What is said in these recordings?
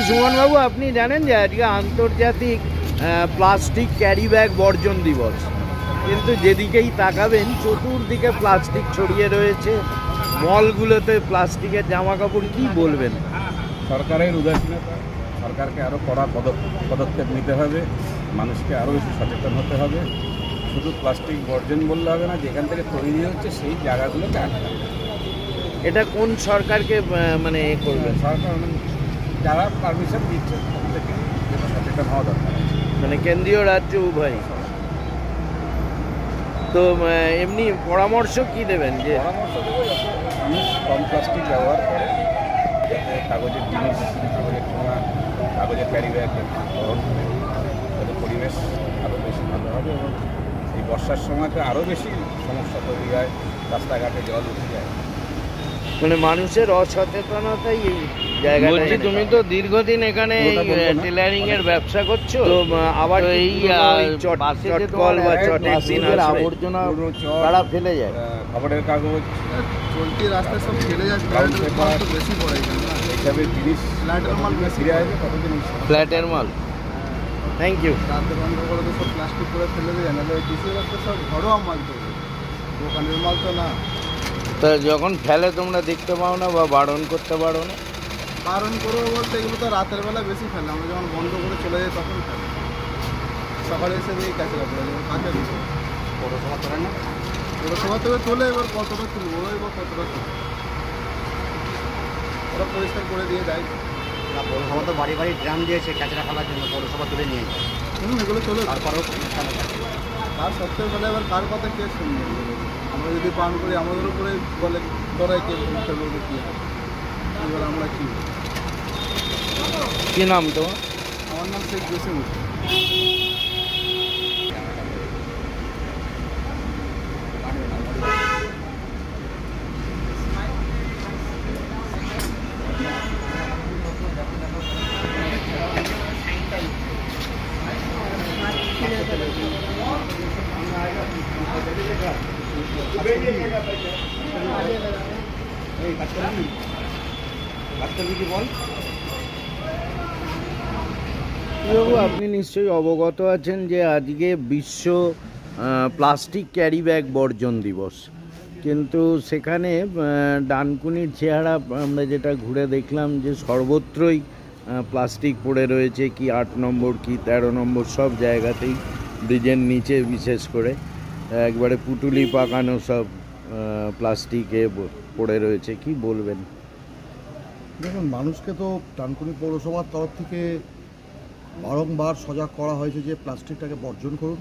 সুমনবাবু, আপনি জানেন যে আজকে আন্তর্জাতিক প্লাস্টিক ক্যারি ব্যাগ বর্জন দিবস, কিন্তু যেদিকেই তাকাবেন চতুর্দিকে প্লাস্টিক ছড়িয়ে রয়েছে, মলগুলোতে প্লাস্টিকের জামা কাপড়। কি বলবেন? সরকারের উদাসীনতা, সরকারকে আরও কড়া পদক্ষেপ নিতে হবে, মানুষকে আরও বেশি সচেতন হতে হবে। শুধু প্লাস্টিক বর্জন বললে হবে না, যেখান থেকে তৈরি হচ্ছে সেই জায়গাগুলোকে আটকাতে হবে। এটা কোন সরকারকে মানে করবে? সরকার যারা পারমিশন দিচ্ছে তাদেরকে সচেতন হওয়া দরকার, মানে কেন্দ্রীয় রাজ্য উভয়। তো এমনি পরামর্শ কি দেবেন? যে পরামর্শ দেবো যাতে মানুষ কম প্লাস্টিক ব্যবহার করে, যাতে কাগজের জিনিস, কাগজের ঠোঙা, কাগজের ক্যারি ব্যাগ গ্রহণ করে, যাতে পরিবেশ আরও বেশি ভালো হবে এবং এই বর্ষার সময়তে আরও বেশি সমস্যা তৈরি হয়, রাস্তাঘাটে জল উঠে যায়। মানে মানুষের অসচেতনতাই এই জায়গাটা। বলছি, তুমি তো দীর্ঘদিন এখানে টেলারিং এর ব্যবসা করছো, তো আবার এই চটকল বা চটের আবর্জনা তারা ফেলে যায়, খবরের কাগজ চলতি রাস্তায় সব ফেলে যায়, বেশি পড়ে এইসবের জিনিস ফ্ল্যাটের মাল ফিরে আসবে কতদিন? ফ্ল্যাটের মাল। Thank you. রাতে বন্ধ করে তো সব প্লাস্টিক করে ফেলে দেয়, নাহলে ওই ডিসি রাস্তা সব ঘরোয়া মাল তো, দোকানের মাল তো না। তা যখন ফেলে তোমরা দেখতে পাও না বা বারণ করতে পারো না? বারণ করবো বলতে এগুলো তো রাতের বেলা বেশি ফেলে, আমরা যখন বন্ধ করে চলে যাই তখন ফেলে, সকালে এসে এই কাছে কাজে পৌরসভা করে না, পৌরসভা থেকে তোলে, এবার কতটা তুলবো, এবার কতটা তুলবো, ওরা পরিষ্কার করে দিয়ে দেয়। পৌরসভা তো বাড়ি বাড়ি ড্রাম দিয়েছে কাঁচরা ফেলার জন্য, পৌরসভা তুলে নিয়ে যায়। এগুলো চলে, তারপরেও তার সত্ত্বেও বলে এবার কার কথা কে শুনবে? আমরা যদি পান করি আমাদের উপরে বলে তোরাই কে পরীক্ষা করবে, কী হবে? এবার আমরা কী? কি নাম তোমার? আমার নাম শেখ জসিমুদ্দিন। আপনি নিশ্চয়ই অবগত আছেন যে আজকে বিশ্ব প্লাস্টিক ক্যারি ব্যাগ বর্জন দিবস, কিন্তু সেখানে ডানকুনির চেহারা আমরা যেটা ঘুরে দেখলাম যে সর্বত্রই প্লাস্টিক পড়ে রয়েছে, কি 8 নম্বর কি 13 নম্বর সব জায়গাতেই, ব্রিজের নিচে বিশেষ করে একবারে পুটুলি পাকানো সব প্লাস্টিকে পড়ে রয়েছে। কি বলবেন? দেখুন, মানুষকে তো ডানকুনি পৌরসভার তরফ থেকে বারংবার সজাগ করা হয়েছে যে প্লাস্টিকটাকে বর্জন করুন,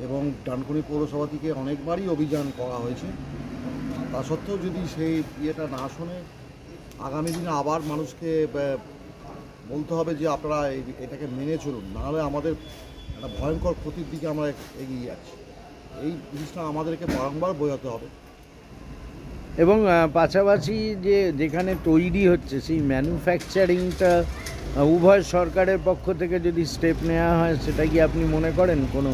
এবং ডানকুনি পৌরসভা থেকে অনেকবারই অভিযান করা হয়েছে। তা সত্ত্বেও যদি সেই ইয়েটা না শোনে, আগামী দিনে আবার মানুষকে বলতে হবে যে আপনারা এটাকে মেনে চলুন, নাহলে আমাদের একটা ভয়ঙ্কর ক্ষতির দিকে আমরা এগিয়ে যাচ্ছি। এই জিনিসটা আমাদেরকে বারংবার বোঝাতে হবে। এবং পাশাপাশি যেখানে তৈরি হচ্ছে সেই ম্যানুফ্যাকচারিংটা উভয় সরকারের পক্ষ থেকে যদি স্টেপ নেওয়া হয়, সেটা কি আপনি মনে করেন কোনো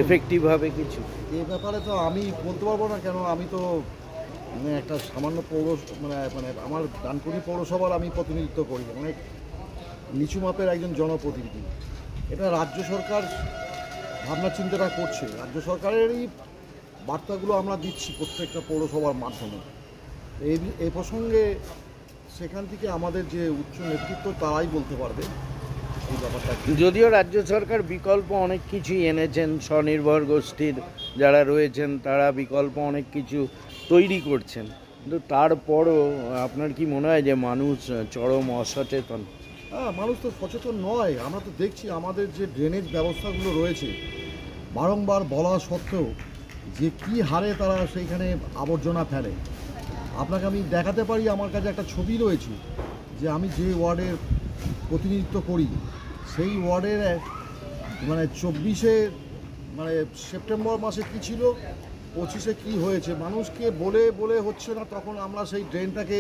এফেক্টিভ হবে কিছু? এ ব্যাপারে তো আমি বলতে পারবো না, কেন আমি তো একটা সামান্য মানে আমার ডানকুনি পৌরসভার আমি প্রতিনিধিত্ব করি, অনেক নিচু মাপের একজন জনপ্রতিনিধি। এটা রাজ্য সরকার ভাবনা চিন্তাটা করছে, রাজ্য সরকারেরই বার্তাগুলো আমরা দিচ্ছি প্রত্যেকটা পৌরসভার মাধ্যমে। এই প্রসঙ্গে সেখান থেকে আমাদের যে উচ্চ নেতৃত্ব তারাই বলতে পারবে এই ব্যাপারটা। যদিও রাজ্য সরকার বিকল্প অনেক কিছুই এনেছেন, স্বনির্ভর গোষ্ঠীর যারা রয়েছেন তারা বিকল্প অনেক কিছু তৈরি করছেন, কিন্তু তারপরও আপনার কি মনে হয় যে মানুষ চরম অসচেতন? হ্যাঁ, মানুষ তো সচেতন নয়। আমরা তো দেখছি আমাদের যে ড্রেনেজ ব্যবস্থাগুলো রয়েছে, বারংবার বলা সত্ত্বেও যে কী হারে তারা সেইখানে আবর্জনা ফেলে। আপনাকে আমি দেখাতে পারি, আমার কাছে একটা ছবি রয়েছে যে আমি যে ওয়ার্ডের প্রতিনিধিত্ব করি সেই ওয়ার্ডের মানে 24 সেপ্টেম্বর মাসে কী ছিল, 25 কী হয়েছে, মানুষকে বলে বলে হচ্ছে না, তখন আমরা সেই ড্রেনটাকে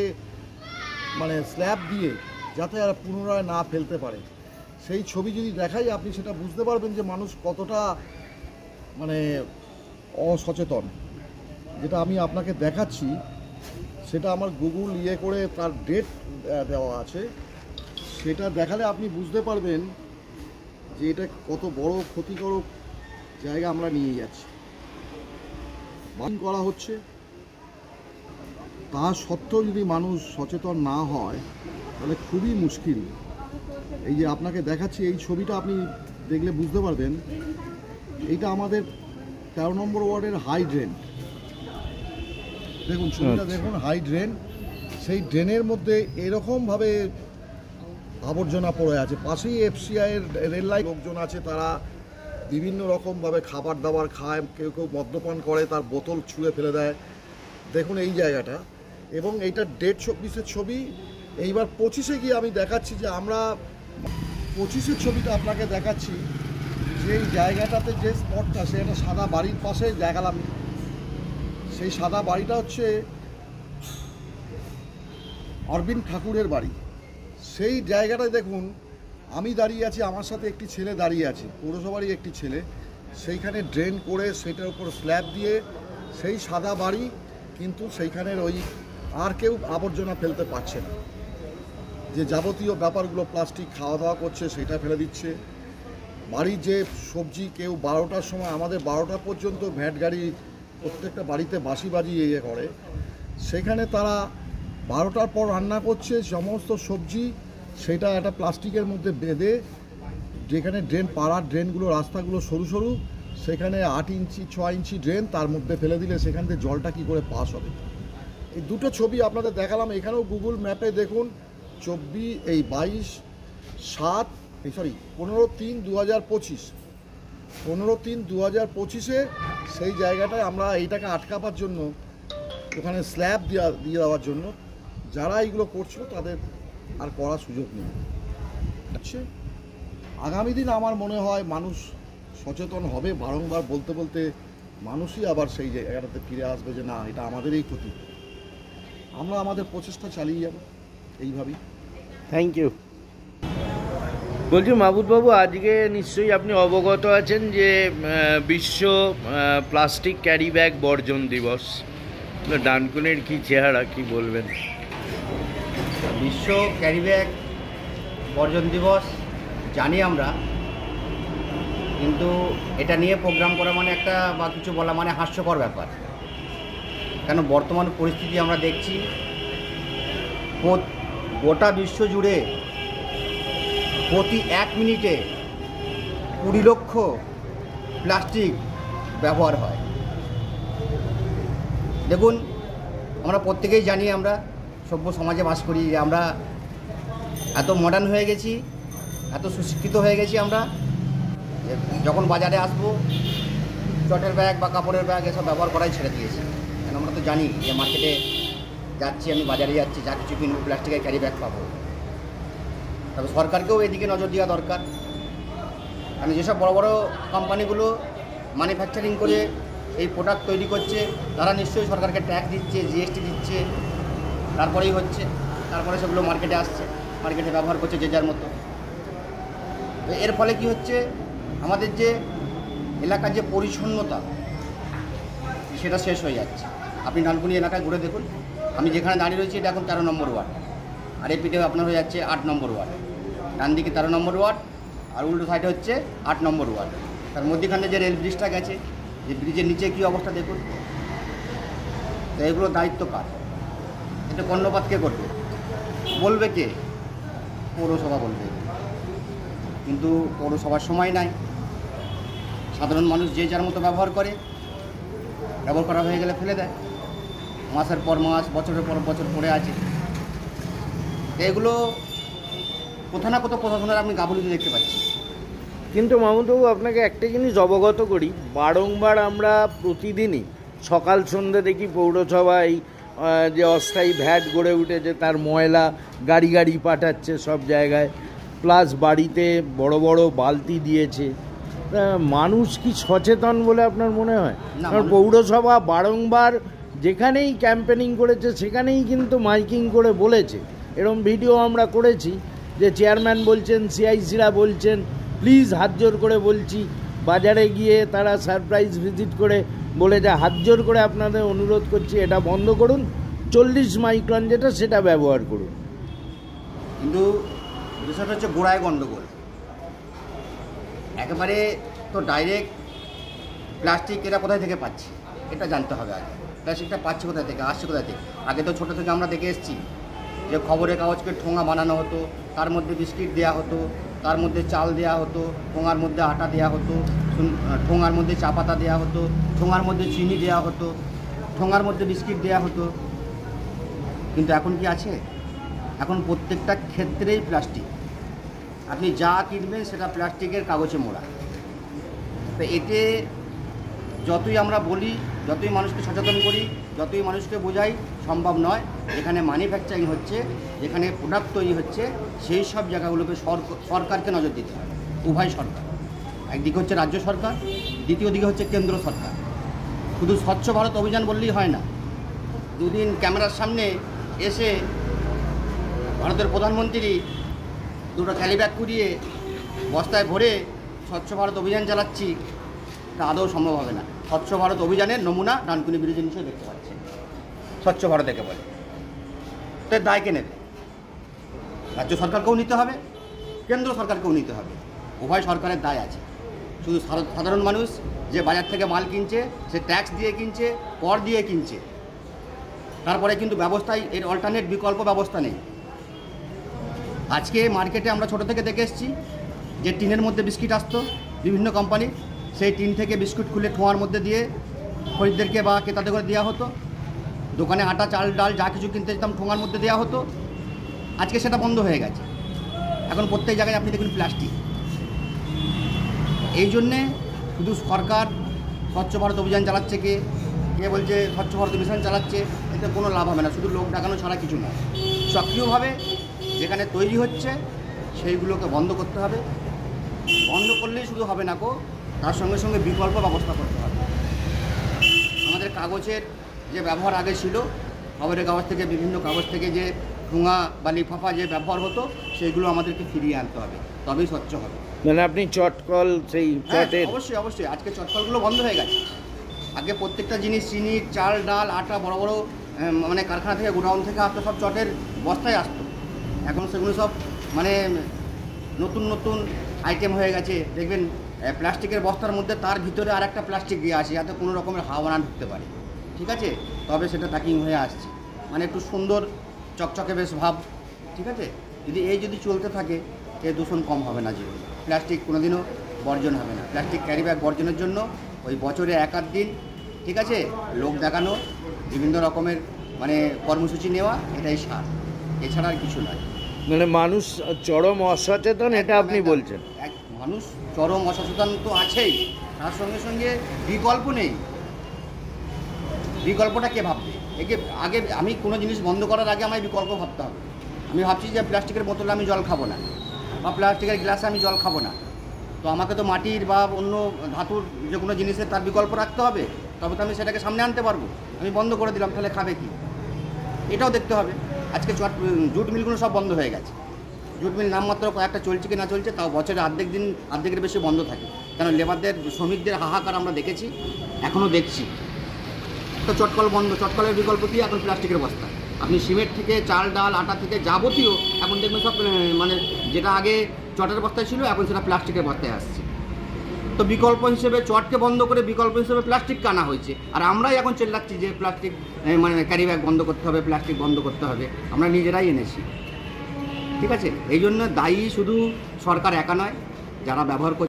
স্ল্যাব দিয়ে যাতে আর পুনরায় না ফেলতে পারে সেই ছবি যদি দেখাই, আপনি সেটা বুঝতে পারবেন যে মানুষ কতটা অসচেতন। যেটা আমি আপনাকে দেখাচ্ছি সেটা আমার গুগল করে তার ডেট দেওয়া আছে, সেটা দেখালে আপনি বুঝতে পারবেন যে এটা কত বড় ক্ষতিকারক জায়গা আমরা নিয়ে যাচ্ছি। বান করা হচ্ছে, তা সত্ত্বেও যদি মানুষ সচেতন না হয় তাহলে খুবই মুশকিল। এই যে আপনাকে দেখাচ্ছি এই ছবিটা আপনি দেখলে বুঝতে পারবেন, এইটা আমাদের 13 নম্বর ওয়ার্ডের হাই ড্রেন। দেখুন ছবিটা দেখুন, হাই ড্রেন, সেই ড্রেনের মধ্যে এরকমভাবে আবর্জনা পড়ে আছে। পাশেই এফসিআইয়ের রেল লাইন, লোকজন আছে তারা বিভিন্ন রকমভাবে খাবার দাবার খায়, কেউ কেউ মদ্যপান করে, তার বোতল ছুঁড়ে ফেলে দেয়। দেখুন এই জায়গাটা, এবং এইটা 1.5-24 ছবি। এইবার 25-এ গিয়ে আমি দেখাচ্ছি যে আমরা 25-এর ছবিটা আপনাকে দেখাচ্ছি, যে এই জায়গাটাতে যে স্পটটা, সে একটা সাদা বাড়ির পাশে দেখালাম। সেই সাদা বাড়িটা হচ্ছে অরবিন্দ ঠাকুরের বাড়ি। সেই জায়গাটায় দেখুন আমি দাঁড়িয়ে আছি, আমার সাথে একটি ছেলে দাঁড়িয়ে আছে, পৌরসভারই একটি ছেলে। সেইখানে ড্রেন করে সেটার উপর স্ল্যাব দিয়ে সেই সাদা বাড়ি, কিন্তু সেইখানের ওই আর কেউ আবর্জনা ফেলতে পারছে না। যে যাবতীয় ব্যাপারগুলো, প্লাস্টিক খাওয়া দাওয়া করছে সেটা ফেলে দিচ্ছে। বাড়ির যে সবজি, কেউ 12টার সময়, আমাদের 12টা পর্যন্ত ভ্যাট গাড়ি প্রত্যেকটা বাড়িতে বাঁশি বাজিয়ে ইয়ে করে, সেখানে তারা 12টার পর রান্না করছে সমস্ত সবজি, সেটা একটা প্লাস্টিকের মধ্যে বেঁধে, যেখানে ড্রেন, পাড়ার ড্রেনগুলো, রাস্তাগুলো সরু সরু, সেখানে 8 ইঞ্চি 6 ইঞ্চি ড্রেন, তার মধ্যে ফেলে দিলে সেখান থেকে জলটা কী করে পাস হবে। এই দুটো ছবি আপনাদের দেখালাম। এখানেও গুগল ম্যাপে দেখুন 15/3/2025 15/3/2025-এ সেই জায়গাটায় আমরা এইটাকে আটকাবার জন্য, ওখানে স্ল্যাব দিয়ে দেওয়ার জন্য যারা এইগুলো করছিল তাদের আর করার সুযোগ নেই। আচ্ছা, আগামী দিন আমার মনে হয় মানুষ সচেতন হবে। বারংবার বলতে বলতে মানুষই আবার সেই জায়গাটাতে ফিরে আসবে যে না, এটা আমাদেরই ক্ষতি। আমরা আমাদের প্রচেষ্টা চালিয়ে যাব এইভাবেই। Thank you. বলছি মাহবুববাবু, আজকে নিশ্চয়ই আপনি অবগত আছেন যে বিশ্ব প্লাস্টিক ক্যারি ব্যাগ বর্জন দিবস। ডানকুনির কি চেহারা, কি বলবেন? বিশ্ব ক্যারি ব্যাগ বর্জন দিবস জানি আমরা, কিন্তু এটা নিয়ে প্রোগ্রাম করা মানে একটা বা কিছু বলা মানে হাস্যকর ব্যাপার। কেন বর্তমান পরিস্থিতি আমরা দেখছি, গোটা বিশ্ব জুড়ে প্রতি 1 মিনিটে 20 লক্ষ প্লাস্টিক ব্যবহার হয়। দেখুন, আমরা প্রত্যেকেই জানি, আমরা সভ্য সমাজে বাস করি, যে আমরা এত মডার্ন হয়ে গেছি, এত সুশিক্ষিত হয়ে গেছি আমরা, যখন বাজারে আসবো চটের ব্যাগ বা কাপড়ের ব্যাগ এসব ব্যবহার করাই ছেড়ে দিয়েছি। কেন আমরা তো জানি যে মার্কেটে যাচ্ছি, আমি বাজারে যাচ্ছি, যা কিছু কিনবো প্লাস্টিকের ক্যারি ব্যাগ পাবো। তবে সরকারকেও এদিকে নজর দেওয়া দরকার। কারণ যেসব বড় বড় কোম্পানিগুলো ম্যানুফ্যাকচারিং করে এই প্রোডাক্ট তৈরি করছে, তারা নিশ্চয়ই সরকারকে ট্যাক্স দিচ্ছে, জিএসটি দিচ্ছে, তারপরেই হচ্ছে, তারপরে সেগুলো মার্কেটে আসছে, মার্কেটে ব্যবহার করছে যে যার মতো। তো এর ফলে কি হচ্ছে, আমাদের যে এলাকার যে পরিচ্ছন্নতা সেটা শেষ হয়ে যাচ্ছে। আপনি ডানকুনি এলাকায় ঘুরে দেখুন, আমি যেখানে দাঁড়িয়ে রয়েছি এটা এখন 13 নম্বর ওয়ার্ড, আর এই পিঠে আপনার হয়ে যাচ্ছে 8 নম্বর ওয়ার্ড। ডান দিকে 13 নম্বর ওয়ার্ড, আর উল্টো সাইডে হচ্ছে 8 নম্বর ওয়ার্ড। তার মধ্যেখানে যে রেল ব্রিজটা গেছে, যে ব্রিজের নিচে কী অবস্থা দেখুন। তো এগুলো দায়িত্ব কার? এটা কর্ণপাত কে করবে? বলবে কে? পৌরসভা বলবে। কিন্তু পৌরসভার সময় নাই, সাধারণ মানুষ যে যার মতো ব্যবহার করে, ব্যবহার করা হয়ে গেলে ফেলে দেয়, মাসের পর মাস, বছরের পর বছর পড়ে আছে। এগুলো কোথাও না কোথাও প্রশাসনের আপনি গাফিলতি দেখতে পাচ্ছি। কিন্তু মাহমুদবাবু, আপনাকে একটা জিনিস অবগত করি, বারংবার আমরা প্রতিদিনই সকাল সন্ধ্যে দেখি পৌরসভায় যে অস্থায়ী ভ্যাট গড়ে উঠেছে, তার ময়লা গাড়ি গাড়ি পাঠাচ্ছে সব জায়গায়, প্লাস বাড়িতে বড় বড় বালতি দিয়েছে। মানুষ কি সচেতন বলে আপনার মনে হয়? কারণ পৌরসভা বারংবার যেখানেই ক্যাম্পেনিং করেছে সেখানেই কিন্তু মাইকিং করে বলেছে। এরকম ভিডিও আমরা করেছি যে চেয়ারম্যান বলছেন, সিআইসিরা বলছেন, প্লিজ হাত জোর করে বলছি, বাজারে গিয়ে তারা সারপ্রাইজ ভিজিট করে বলে যে হাত জোর করে আপনাদের অনুরোধ করছি এটা বন্ধ করুন, 40 মাইক্রন যেটা সেটা ব্যবহার করুন। কিন্তু বিষয়টা হচ্ছে গোড়ায় গণ্ডগোল। একেবারে তো ডাইরেক্ট প্লাস্টিক এরা কোথায় থেকে পাচ্ছে এটা জানতে হবে আগে। প্লাস্টিকটা পাচ্ছে কোথায় থেকে, আসছে কোথায় থেকে? আগে তো ছোটো থেকে আমরা দেখে এসেছি যে খবরের কাগজকে ঠোঙা বানানো হতো, তার মধ্যে বিস্কিট দেওয়া হতো, তার মধ্যে চাল দেওয়া হতো, ঠোঙার মধ্যে আটা দেওয়া হতো, ঠোঙার মধ্যে চা পাতা দেওয়া হতো, ঠোঙার মধ্যে চিনি দেওয়া হতো, ঠোঙার মধ্যে বিস্কিট দেওয়া হতো। কিন্তু এখন কি আছে? এখন প্রত্যেকটা ক্ষেত্রেই প্লাস্টিক। আপনি যা কিনবেন সেটা প্লাস্টিকের কাগজে মোড়া। তো এতে যতই আমরা বলি, যতই মানুষকে সচেতন করি, যতই মানুষকে বোঝাই, সম্ভব নয়। যেখানে ম্যানুফ্যাকচারিং হচ্ছে, যেখানে প্রোডাক্ট তৈরি হচ্ছে, সেই সব জায়গাগুলোকে সরকারকে নজর দিতে হবে। উভয় সরকার, একদিকে হচ্ছে রাজ্য সরকার, দ্বিতীয় দিকে হচ্ছে কেন্দ্র সরকার। শুধু স্বচ্ছ ভারত অভিযান বললেই হয় না। দুদিন ক্যামেরার সামনে এসে ভারতের প্রধানমন্ত্রী দুটো ক্যারি ব্যাগ কুড়িয়ে বস্তায় ভরে স্বচ্ছ ভারত অভিযান চালাচ্ছি, তা আদৌ সম্ভব হবে না। স্বচ্ছ ভারত অভিযানের নমুনা ডানকুনি ব্রিজে নিশ্চয়ই দেখতে পাচ্ছেন। স্বচ্ছ ভারত একে বলে। তো দায়কে নেবে, রাজ্য সরকারকেও নিতে হবে, কেন্দ্র সরকারকেও নিতে হবে। উভয় সরকারের দায় আছে। শুধু সাধারণ মানুষ যে বাজার থেকে মাল কিনছে, সে ট্যাক্স দিয়ে কিনছে, কর দিয়ে কিনছে, তারপরে কিন্তু ব্যবস্থায় এর অল্টারনেট বিকল্প ব্যবস্থা নেই। আজকে মার্কেটে আমরা ছোটো থেকে দেখে এসেছি যে টিনের মধ্যে বিস্কিট আসতো বিভিন্ন কোম্পানি, সেই টিন থেকে বিস্কুট খুলে ঠোঁয়ার মধ্যে দিয়ে খরিদ্দারকে বা ক্রেতাদের করে দেওয়া হতো। দোকানে আটা, চাল, ডাল যা কিছু কিনতে যেতাম ঠোঙার মধ্যে দেওয়া হতো। আজকে সেটা বন্ধ হয়ে গেছে। এখন প্রত্যেক জায়গায় আপনি দেখুন প্লাস্টিক। এই জন্যে শুধু সরকার স্বচ্ছ ভারত অভিযান চালাচ্ছে, কে বলছে স্বচ্ছ ভারত মিশন চালাচ্ছে, এতে কোনো লাভ হবে না। শুধু লোক দেখানো ছাড়া কিছু না। সক্রিয়ভাবে যেখানে তৈরি হচ্ছে সেইগুলোকে বন্ধ করতে হবে। বন্ধ করলেই শুধু হবে না, তার সঙ্গে সঙ্গে বিকল্প ব্যবস্থা করতে হবে। আমাদের কাগজের যে ব্যবহার আগে ছিল, খবরের কাগজ থেকে, বিভিন্ন কাগজ থেকে যে ঠোঙা বা লিফাফা যে ব্যবহার হতো, সেইগুলো আমাদেরকে ফিরিয়ে আনতে হবে, তবেই স্বচ্ছ হবে। মানে আপনি চটকল, সেই চটের অবশ্যই অবশ্যই আজকে চটকলগুলো বন্ধ হয়ে গেছে। আগে প্রত্যেকটা জিনিস, চিনি, চাল, ডাল, আটা বড় বড় মানে কারখানা থেকে, গোডাউন থেকে আসতো, সব চটের বস্তায় আসতো। এখন সেগুলো সব মানে নতুন নতুন আইটেম হয়ে গেছে। দেখবেন প্লাস্টিকের বস্তার মধ্যে তার ভিতরে আর একটা প্লাস্টিক দিয়ে আসে, যাতে কোনো রকমের হাওয়া না ঢুকতে পারে। ঠিক আছে, তবে সেটা প্যাকিং হয়ে আসছে, মানে একটু সুন্দর চকচকে বেশ ভাব। ঠিক আছে, যদি চলতে থাকে, এ দূষণ কম হবে না জীবনে। প্লাস্টিক কোনোদিনও বর্জন হবে না। প্লাস্টিক ক্যারি ব্যাগ বর্জনের জন্য ওই বছরে এক আধ দিন, ঠিক আছে, লোক দেখানো, বিভিন্ন রকমের মানে কর্মসূচি নেওয়া, এটাই সার, এছাড়া আর কিছু নয়। মানে মানুষ চরম অসচেতন, এটা আপনি বলছেন? মানুষ চরম অসচেতন তো আছেই, তার সঙ্গে সঙ্গে বিকল্প নেই। বিকল্পটা কে ভাববে? আগে আমি কোনো জিনিস বন্ধ করার আগে আমায় বিকল্প ভাবতে হবে। আমি ভাবছি যে প্লাস্টিকের বোতলে আমি জল খাবো না, বা প্লাস্টিকের গ্লাসে আমি জল খাবো না, তো আমাকে তো মাটির বা অন্য ধাতুর যে কোনো জিনিসের তার বিকল্প রাখতে হবে, তবে তো আমি সেটাকে সামনে আনতে পারবো। আমি বন্ধ করে দিলাম, তাহলে খাবে কি? এটাও দেখতে হবে। আজকে জুট মিলগুলো সব বন্ধ হয়ে গেছে। জুট মিল নামমাত্র কয়েকটা চলছে কি না চলছে, তাও বছরে অর্ধেকের বেশি বন্ধ থাকে। কারণ লেবারদের, শ্রমিকদের হাহাকার আমরা দেখেছি, এখনও দেখছি। তো চটকল বন্ধ, চটকলের বিকল্প কি? এখন প্লাস্টিকের বস্তা। আপনি সিমেন্ট থেকে, চাল, ডাল, আটা থেকে যাবতীয় এখন দেখবেন সব মানে যেটা আগে চটের বস্তায় ছিল, এখন সেটা প্লাস্টিকের বস্তায় আসছে। তো বিকল্প হিসেবে চটকে বন্ধ করে বিকল্প হিসেবে প্লাস্টিককে আনা হয়েছে। আর আমরাই এখন চেল্লাচ্ছি যে প্লাস্টিক মানে ক্যারি ব্যাগ বন্ধ করতে হবে, প্লাস্টিক বন্ধ করতে হবে। আমরা নিজেরাই এনেছি। ঠিক আছে, এই জন্য দায়ী শুধু সরকার একা নয়, যারা ব্যবহার করছে